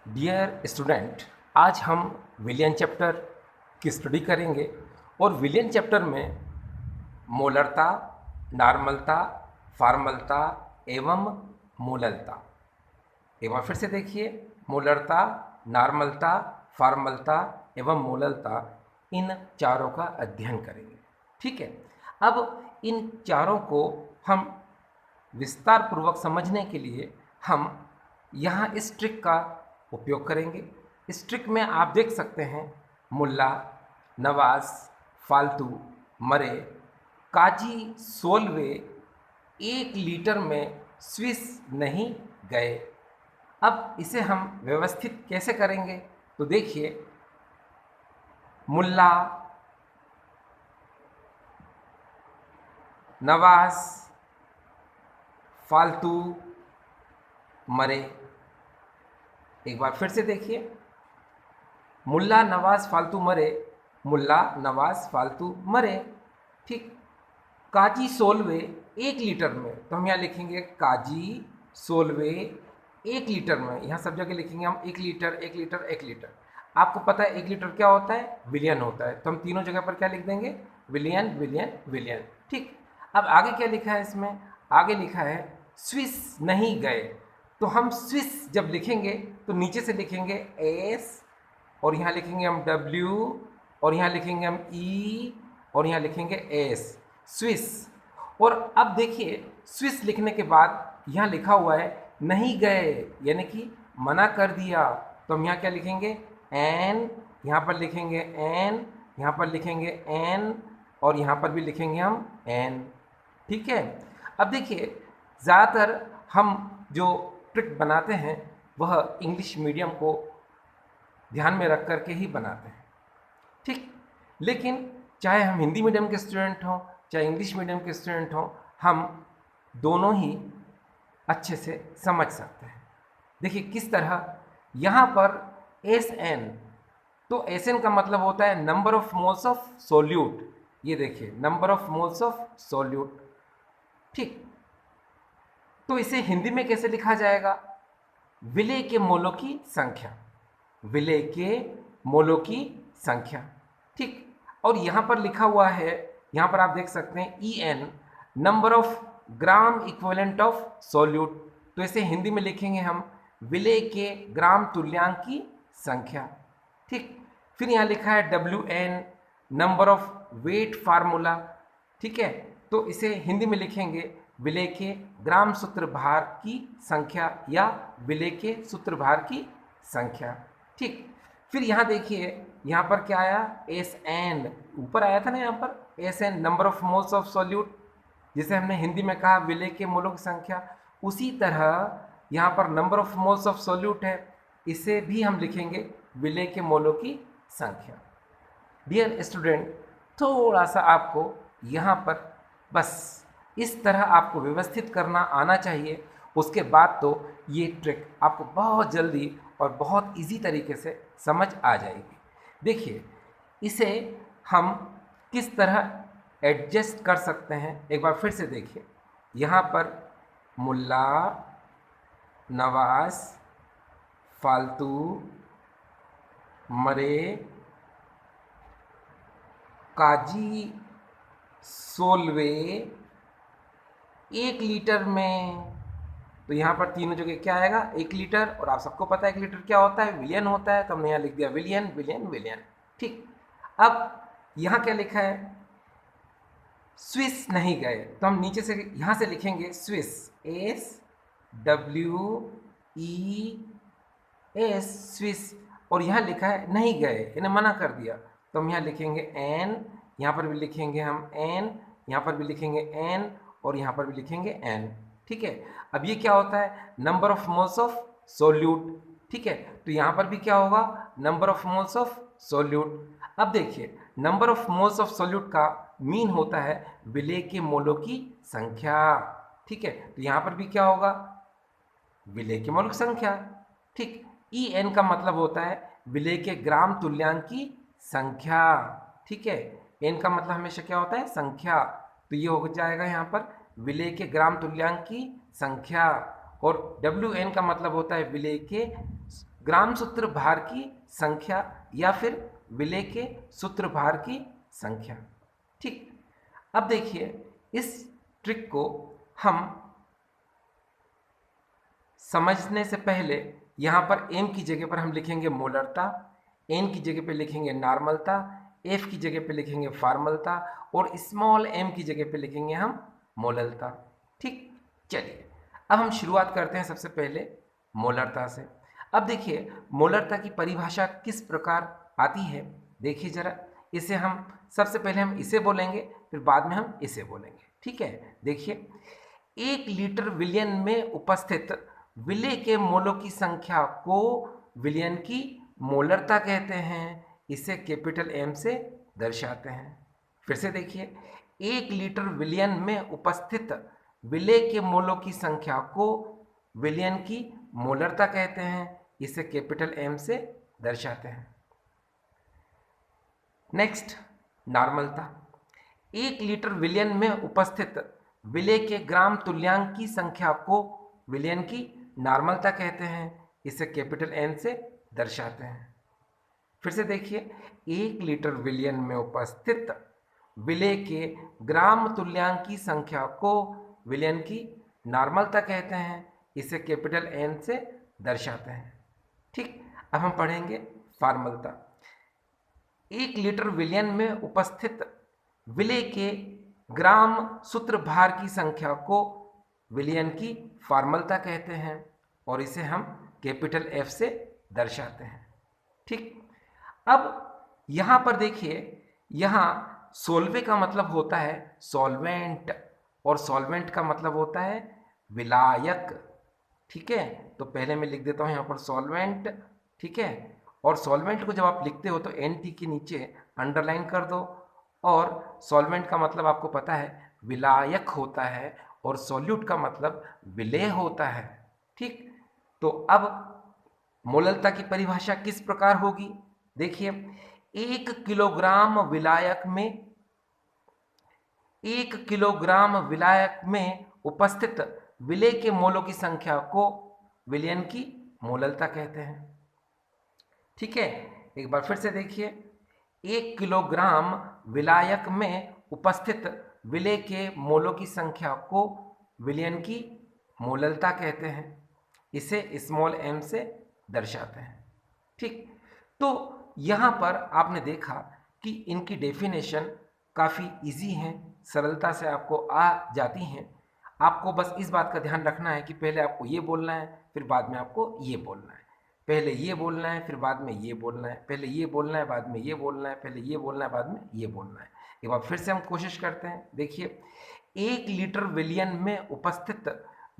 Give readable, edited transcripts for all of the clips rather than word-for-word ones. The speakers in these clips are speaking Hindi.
डियर स्टूडेंट, आज हम विलियन चैप्टर की स्टडी करेंगे और विलियन चैप्टर में मोलरता, नॉर्मलता, फॉर्मलता एवं मोललता। एक बार फिर से देखिए, मोलरता, नॉर्मलता, फॉर्मलता एवं मोललता, इन चारों का अध्ययन करेंगे। ठीक है। अब इन चारों को हम विस्तार पूर्वक समझने के लिए हम यहाँ इस ट्रिक का उपयोग करेंगे। इस ट्रिक में आप देख सकते हैं मुल्ला, नवाज, फालतू, मरे, काजी, सोलवे 1 लीटर में स्विस नहीं गए। अब इसे हम व्यवस्थित कैसे करेंगे? तो देखिए, मुल्ला, नवाज, फालतू, मरे। एक बार फिर से देखिए, मुल्ला, नवाज, फालतू, मरे, मुल्ला, नवाज, फालतू, मरे। ठीक। काजी, सोलवे 1 लीटर में, तो हम यहाँ लिखेंगे काजी, सोलवे 1 लीटर में। यहाँ सब जगह लिखेंगे हम 1 लीटर, 1 लीटर, 1 लीटर। आपको पता है 1 लीटर क्या होता है? विलियन होता है। तो हम तीनों जगह पर क्या लिख देंगे? विलियन, विलियन, विलियन। ठीक। अब आगे क्या लिखा है इसमें? आगे लिखा है स्विस नहीं गए। तो हम स्विस जब लिखेंगे तो नीचे से लिखेंगे एस, और यहाँ लिखेंगे हम डब्ल्यू, और यहाँ लिखेंगे हम ई, और यहाँ लिखेंगे एस, स्विस। और अब देखिए, स्विस लिखने के बाद यहाँ लिखा हुआ है नहीं गए, यानी कि मना कर दिया। तो हम यहाँ क्या लिखेंगे? एन, यहाँ पर लिखेंगे एन, यहाँ पर लिखेंगे एन, और यहाँ पर भी लिखेंगे हम एन। ठीक है। अब देखिए, ज़्यादातर हम जो ट्रिक बनाते हैं वह इंग्लिश मीडियम को ध्यान में रख करके ही बनाते हैं। ठीक। लेकिन चाहे हम हिंदी मीडियम के स्टूडेंट हों, चाहे इंग्लिश मीडियम के स्टूडेंट हों, हम दोनों ही अच्छे से समझ सकते हैं। देखिए किस तरह, यहाँ पर एस एन, तो एस एन का मतलब होता है number of moles of solute. ये देखिए, number of moles of solute. ठीक। तो इसे हिंदी में कैसे लिखा जाएगा? विलेय के मोलों की संख्या, विलेय के मोलों की संख्या। ठीक। और यहाँ पर लिखा हुआ है, यहाँ पर आप देख सकते हैं E N, number of gram equivalent of solute. तो इसे हिंदी में लिखेंगे हम विलेय के ग्राम तुल्यांक की संख्या। ठीक। फिर यहाँ लिखा है W N, number of weight formula. ठीक है। तो इसे हिंदी में लिखेंगे विलेय के ग्राम सूत्र भार की संख्या, या विलेय के सूत्र भार की संख्या। ठीक। फिर यहाँ देखिए, यहाँ पर क्या आया? एस एन, ऊपर आया था ना यहाँ पर S N, number of moles of solute, जिसे हमने हिंदी में कहा विलेय के मोलों की संख्या। उसी तरह यहाँ पर number of moles of solute है, इसे भी हम लिखेंगे विलेय के मोलों की संख्या। डियर स्टूडेंट, थोड़ा सा आपको यहाँ पर बस इस तरह आपको व्यवस्थित करना आना चाहिए। उसके बाद तो ये ट्रिक आपको बहुत जल्दी और बहुत इजी तरीके से समझ आ जाएगी। देखिए, इसे हम किस तरह एडजस्ट कर सकते हैं, एक बार फिर से देखिए। यहाँ पर मुल्ला, नवाज, फालतू, मरे, काजी, सोलवे 1 लीटर में। तो यहाँ पर तीनों जगह क्या आएगा? 1 लीटर। और आप सबको पता है 1 लीटर क्या होता है? विलियन होता है। तो हमने यहाँ लिख दिया विलियन, विलियन, विलियन। ठीक। अब यहाँ क्या लिखा है? स्विस नहीं गए। तो हम नीचे से यहाँ से लिखेंगे Swiss, S W E S, Swiss. और यहाँ लिखा है नहीं गए, इन्हें मना कर दिया। तो हम यहाँ लिखेंगे एन, यहाँ पर भी लिखेंगे हम एन, यहाँ पर भी लिखेंगे एन, और यहाँ पर भी लिखेंगे एन। ठीक है। अब ये क्या होता है? Number of moles of solute. ठीक है। तो यहाँ पर भी क्या होगा? Number of moles of solute. अब देखिए, number of moles of solute का मीन होता है विलेय के मोलों की संख्या। ठीक है। तो यहाँ पर भी क्या होगा? विलेय के मोल की संख्या। ठीक। ई एन का मतलब होता है विलेय के ग्राम तुल्यांक की संख्या। ठीक है। एन का मतलब हमेशा क्या होता है? संख्या। तो ये हो जाएगा यहाँ पर विलेय के ग्राम तुल्यांक की संख्या। और डब्ल्यू एन का मतलब होता है विलेय के ग्राम सूत्र भार की संख्या या फिर विलेय के सूत्र भार की संख्या। ठीक, अब देखिए इस ट्रिक को हम समझने से पहले यहाँ पर एम की जगह पर हम लिखेंगे मोलरता, एन की जगह पे लिखेंगे नॉर्मलता, एफ की जगह पे लिखेंगे फॉर्मलता और स्मॉल एम की जगह पे लिखेंगे हम मोललता। ठीक, चलिए अब हम शुरुआत करते हैं सबसे पहले मोलरता से। अब देखिए मोलरता की परिभाषा किस प्रकार आती है, देखिए जरा। इसे हम सबसे पहले हम इसे बोलेंगे, फिर बाद में हम इसे बोलेंगे। ठीक है, देखिए 1 लीटर विलयन में उपस्थित विलेय के मोलों की संख्या को विलयन की मोलरता कहते हैं। इसे कैपिटल एम से दर्शाते हैं। फिर से देखिए 1 लीटर विलयन में उपस्थित विलेय के मोलों की संख्या को विलयन की मोलरता कहते हैं। इसे कैपिटल एम से दर्शाते हैं। नेक्स्ट, नॉर्मलता। 1 लीटर विलयन में उपस्थित विलेय के ग्राम तुल्यांक की संख्या को विलयन की नॉर्मलता कहते हैं। इसे कैपिटल एन से दर्शाते हैं। फिर से देखिए 1 लीटर विलयन में उपस्थित विलेय के ग्राम तुल्यांक की संख्या को विलयन की नॉर्मलता कहते हैं। इसे कैपिटल एन से दर्शाते हैं। ठीक, अब हम पढ़ेंगे फॉर्मलता। 1 लीटर विलयन में उपस्थित विलेय के ग्राम सूत्र भार की संख्या को विलयन की फॉर्मलता कहते हैं और इसे हम कैपिटल एफ से दर्शाते हैं। ठीक, अब यहाँ पर देखिए, यहाँ सोल्वे का मतलब होता है सॉल्वेंट और सॉल्वेंट का मतलब होता है विलायक। ठीक है, तो पहले मैं लिख देता हूँ यहाँ पर सॉल्वेंट। ठीक है, और सॉल्वेंट को जब आप लिखते हो तो एन टी के नीचे अंडरलाइन कर दो। और सॉल्वेंट का मतलब आपको पता है विलायक होता है और सॉल्यूट का मतलब विलेय होता है। ठीक, तो अब मोललता की परिभाषा किस प्रकार होगी, देखिए 1 किलोग्राम विलायक में 1 किलोग्राम विलायक में उपस्थित विलेय के मोलों की संख्या को विलयन की मोललता कहते हैं। ठीक है, एक बार फिर से देखिए 1 किलोग्राम विलायक में उपस्थित विलेय के मोलों की संख्या को विलयन की मोललता कहते हैं। इसे स्मॉल एम से दर्शाते हैं। ठीक, तो यहाँ पर आपने देखा कि इनकी डेफिनेशन काफ़ी इजी है, सरलता से आपको आ जाती हैं। आपको बस इस बात का ध्यान रखना है कि पहले आपको ये बोलना है, फिर बाद में आपको ये बोलना है। पहले ये बोलना है, फिर बाद में ये बोलना है। पहले ये बोलना है, बाद में ये बोलना है। पहले ये बोलना है, बाद में ये बोलना है। एक बार फिर से हम कोशिश करते हैं। देखिए 1 लीटर विलयन में उपस्थित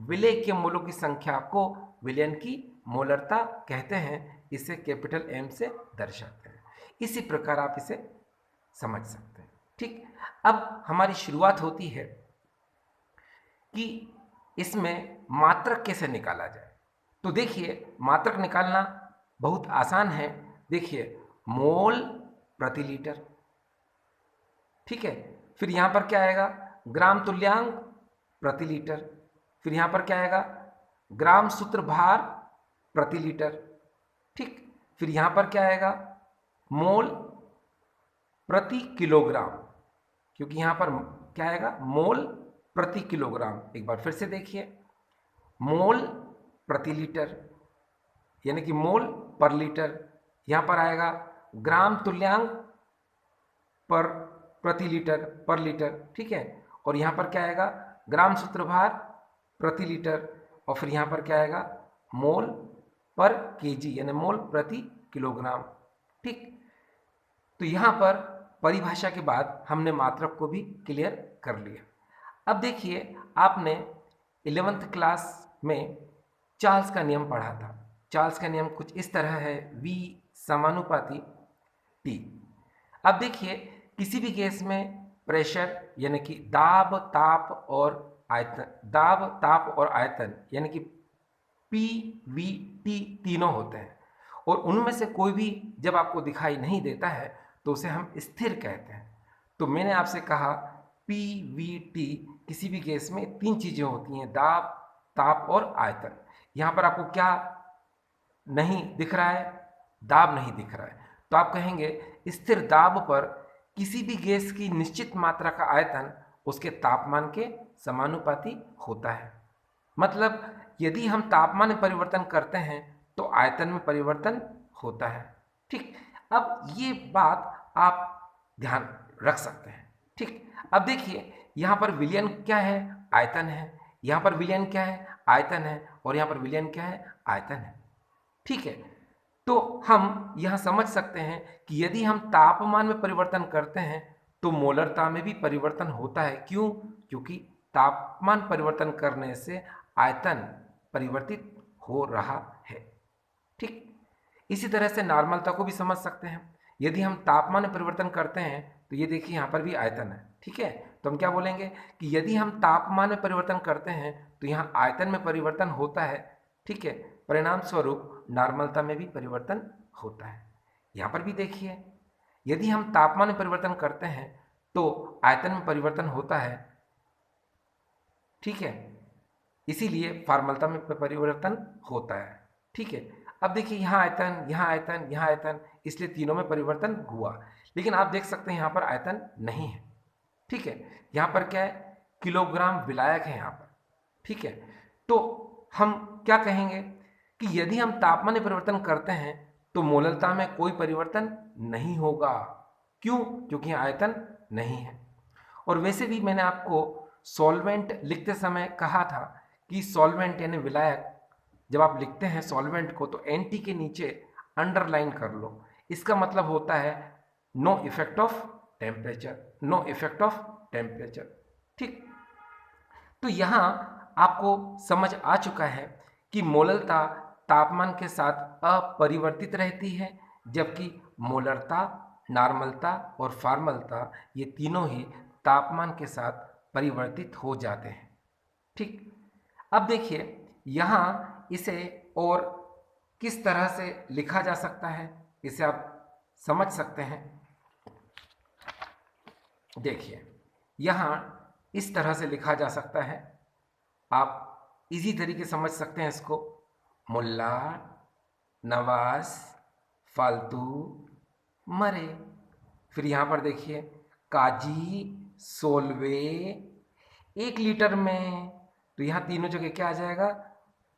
विलेय के मोलों की संख्या को विलयन की मोलरता कहते हैं। इसे कैपिटल एम से दर्शाते हैं। इसी प्रकार आप इसे समझ सकते हैं। ठीक, अब हमारी शुरुआत होती है कि इसमें मात्रक कैसे निकाला जाए। तो देखिए मात्रक निकालना बहुत आसान है। देखिए मोल प्रति लीटर। ठीक है, फिर यहाँ पर क्या आएगा, ग्राम तुल्यांक प्रति लीटर। फिर यहाँ पर क्या आएगा, ग्राम सूत्र भार प्रति लीटर। ठीक, फिर यहाँ पर क्या आएगा, मोल प्रति किलोग्राम, क्योंकि यहाँ पर क्या आएगा, मोल प्रति किलोग्राम। एक बार फिर से देखिए मोल प्रति लीटर यानी कि मोल पर लीटर। यहाँ पर आएगा ग्राम तुल्यांक पर प्रति लीटर पर लीटर। ठीक है, और यहाँ पर क्या आएगा, ग्राम सूत्रभार प्रति लीटर। और फिर यहाँ पर क्या आएगा, मोल पर केजी यानी मोल प्रति किलोग्राम। ठीक, तो यहाँ पर परिभाषा के बाद हमने मात्रक को भी क्लियर कर लिया। अब देखिए आपने 11th क्लास में चार्ल्स का नियम पढ़ा था। चार्ल्स का नियम कुछ इस तरह है, V समानुपाती T। अब देखिए किसी भी केस में प्रेशर यानी कि दाब ताप और आयतन यानी कि PVT तीनों होते हैं, और उनमें से कोई भी जब आपको दिखाई नहीं देता है तो उसे हम स्थिर कहते हैं। तो मैंने आपसे कहा PVT किसी भी केस में 3 चीज़ें होती हैं, दाब ताप और आयतन। यहाँ पर आपको क्या नहीं दिख रहा है, दाब नहीं दिख रहा है, तो आप कहेंगे स्थिर दाब पर किसी भी गैस की निश्चित मात्रा का आयतन उसके तापमान के समानुपाती होता है। मतलब यदि हम तापमान में परिवर्तन करते हैं तो आयतन में परिवर्तन होता है। ठीक, अब ये बात आप ध्यान रख सकते हैं। ठीक, अब देखिए यहाँ पर विलयन क्या है, आयतन है, यहाँ पर विलयन क्या है, आयतन है, और यहाँ पर विलयन क्या है, आयतन है। ठीक है, तो हम यह समझ सकते हैं कि यदि हम तापमान में परिवर्तन करते हैं तो मोलरता में भी परिवर्तन होता है। क्यों? क्योंकि तापमान परिवर्तन करने से आयतन परिवर्तित हो रहा है। ठीक, इसी तरह से नॉर्मलता को भी समझ सकते हैं। यदि हम तापमान में परिवर्तन करते हैं तो ये देखिए यहाँ पर भी आयतन है। ठीक है, तो हम क्या बोलेंगे कि यदि हम तापमान में परिवर्तन करते हैं तो यहाँ आयतन में परिवर्तन होता है। ठीक है, परिणाम स्वरूप नॉर्मलता में भी परिवर्तन होता है। यहाँ पर भी देखिए यदि हम तापमान में परिवर्तन करते हैं तो आयतन में परिवर्तन होता है। ठीक है, इसीलिए फॉर्मलता में परिवर्तन होता है। ठीक है, अब देखिए यहाँ आयतन, यहाँ आयतन, यहाँ आयतन, इसलिए तीनों में परिवर्तन हुआ। लेकिन आप देख सकते हैं यहाँ पर आयतन नहीं है। ठीक है, यहाँ पर क्या है, किलोग्राम विलायक है यहाँ पर। ठीक है, तो हम क्या कहेंगे कि यदि हम तापमान में परिवर्तन करते हैं तो मोलरता में कोई परिवर्तन नहीं होगा। क्यों? क्योंकि आयतन नहीं है। और वैसे भी मैंने आपको सॉल्वेंट लिखते समय कहा था कि सॉल्वेंट यानी विलायक, जब आप लिखते हैं सॉल्वेंट को तो एनटी के नीचे अंडरलाइन कर लो। इसका मतलब होता है no effect of temperature, no effect of temperature. ठीक, तो यहाँ आपको समझ आ चुका है कि मोलरता तापमान के साथ अपरिवर्तित रहती है, जबकि मोलरता, नॉर्मलता और फॉर्मलता ये तीनों ही तापमान के साथ परिवर्तित हो जाते हैं। ठीक, अब देखिए यहाँ इसे और किस तरह से लिखा जा सकता है, इसे आप समझ सकते हैं। देखिए यहाँ इस तरह से लिखा जा सकता है, आप इजी तरीके समझ सकते हैं इसको। मुल्ला नवाज फालतू मरे। फिर यहाँ पर देखिए काजी सोलवे 1 लीटर में, तो यहाँ तीनों जगह क्या आ जाएगा,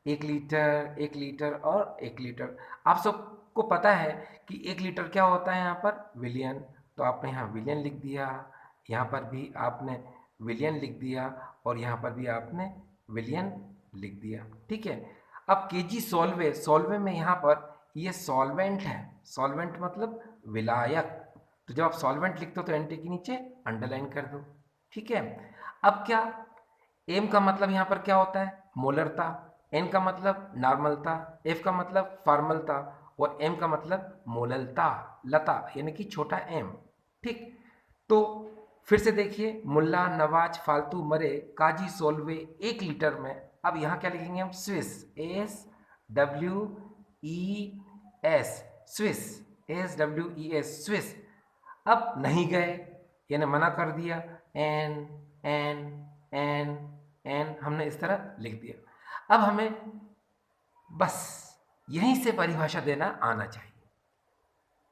1 लीटर, 1 लीटर और 1 लीटर। आप सबको पता है कि 1 लीटर क्या होता है यहाँ पर, विलियन, तो आपने यहाँ विलियन लिख दिया, यहाँ पर भी आपने विलियन लिख दिया और यहाँ पर भी आपने विलियन लिख दिया। ठीक है, अब केजी सॉल्वे, सॉल्वे में यहाँ पर ये सॉल्वेंट है, सॉल्वेंट मतलब विलायक, तो जब आप सॉल्वेंट लिखते हो तो एंटी के नीचे अंडरलाइन कर दो। ठीक है, अब क्या, एम का मतलब यहाँ पर क्या होता है, मोलरता, एन का मतलब नॉर्मलता, एफ का मतलब फॉर्मलता और एम का मतलब मोललता, लता यानी कि छोटा एम। ठीक, तो फिर से देखिए मुल्ला नवाज फालतू मरे काजी सोलवे 1 लीटर में। अब यहाँ क्या लिखेंगे हम, Swiss, SWES, Swiss, SWES, Swiss. अब नहीं गए यानी मना कर दिया, एन एन एन एन हमने इस तरह लिख दिया। अब हमें बस यहीं से परिभाषा देना आना चाहिए।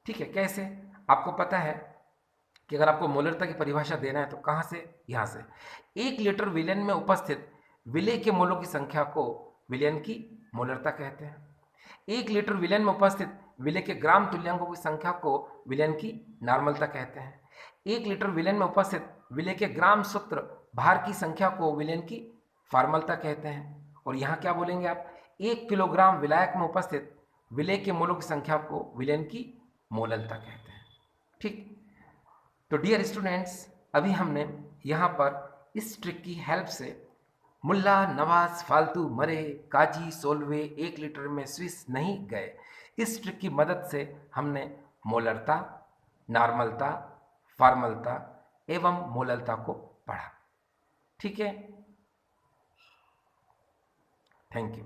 ठीक है, कैसे, आपको पता है कि अगर आपको मोलरता की परिभाषा देना है तो कहाँ से, यहाँ से। 1 लीटर विलयन में उपस्थित विलय के मोलों की संख्या को विलयन की मोलरता कहते हैं। 1 लीटर विलयन में उपस्थित विलय के ग्राम तुल्यांकों की संख्या को विलयन की नॉर्मलता कहते हैं। 1 लीटर विलयन में उपस्थित विलय के ग्राम सूत्र भार की संख्या को विलयन की फॉर्मलता कहते हैं। और यहाँ क्या बोलेंगे आप, 1 किलोग्राम विलायक में उपस्थित विलय के मोलों की संख्या को विलयन की मोललता कहते हैं। ठीक, तो डियर स्टूडेंट्स, अभी हमने यहाँ पर इस ट्रिक की हेल्प से मुल्ला नवाज फालतू मरे काजी सोलवे 1 लीटर में स्विस नहीं गए, इस ट्रिक की मदद से हमने मोलरता, नॉर्मलता, फॉर्मलता एवं मोललता को पढ़ा। ठीक है, थैंक यू।